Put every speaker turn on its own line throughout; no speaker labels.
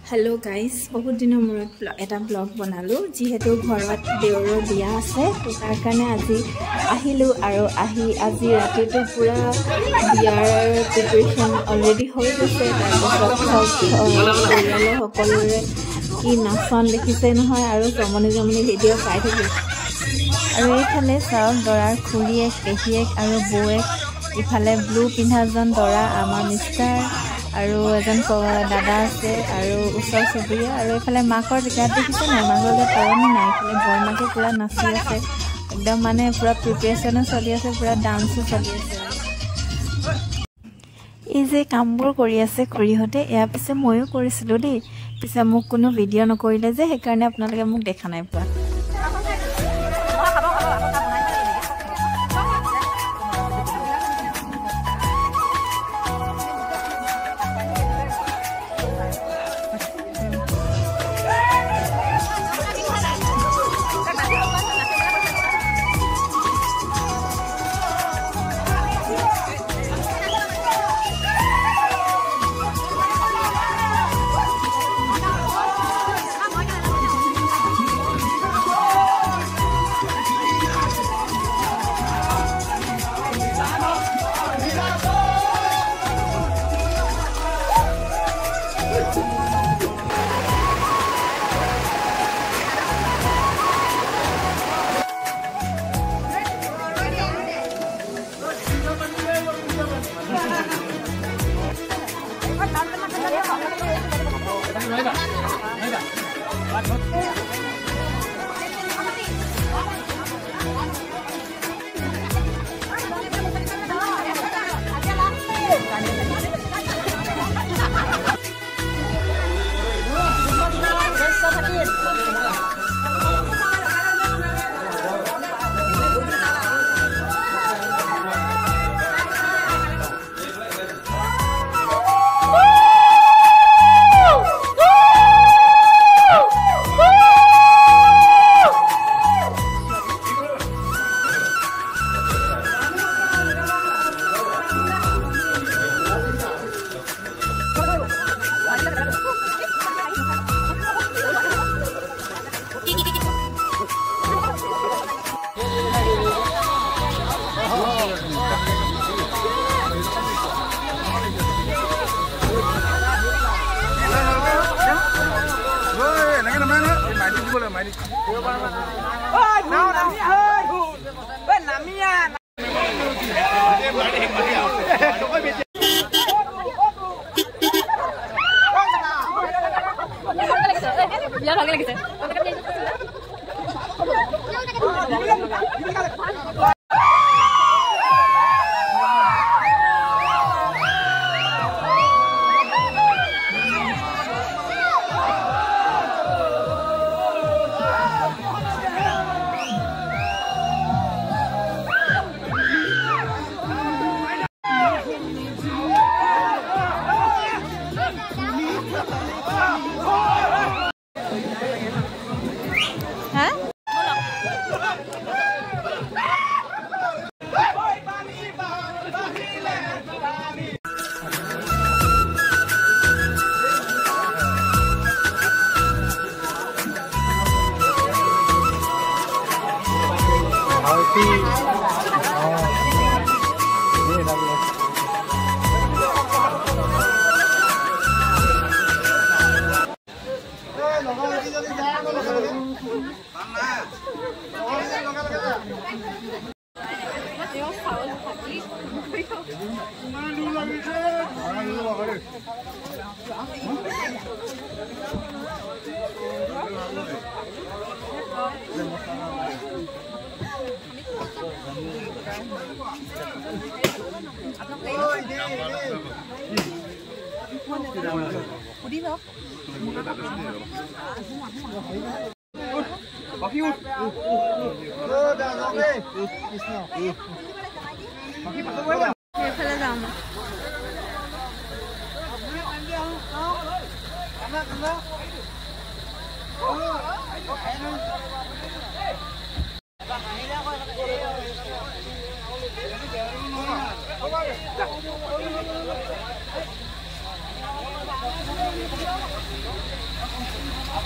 Hello guys बहुत दिन मूरत एटा ब्लॉग बनालो जेहेतु घरत देवৰৰ বিয়া আছে তো তাৰ কাৰণে আজি আহিলো আৰু আজি ৰাতিটো পুৰা বিয়াৰ প্ৰিপাৰেচন অলৰেডি হৈ গৈছে তাৰ সকলোৰে কি নাচন দেখিছে নহয় আৰু জমনি ভিডিঅ' পাই থাকিব আৰু এইফালে চাওক দৰাৰ খুৰীয়েক পেহীয়েক আৰু বৌয়েক ইফালে ব্লু পিন্ধাজন দৰা আমাৰ মিষ্টাৰ আৰু এজন দাদা আছে আৰু ওচৰ চুবুৰীয়া আৰু এইফালে মাকৰ গাত দেখিছে নাই মাকৰ গাত তৰণি নাই এইফালে বৰমাকে পুৰা নাচি আছে একদম মানে পুৰা প্ৰিপাৰেশ্যনো চলি আছে পুৰা ডান্সো চলি আছে এই যে কামবোৰ কৰি আছে খুৰীহঁতে এয়া পিছে ময়ো কৰিছিলোঁ দেই পিছে মোক কোনো ভিডিঅ' নকৰিলে যে সেইকাৰণে আপোনালোকে মোক দেখা নাই পোৱা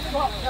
Nasa.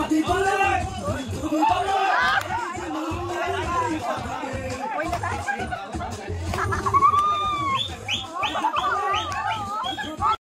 People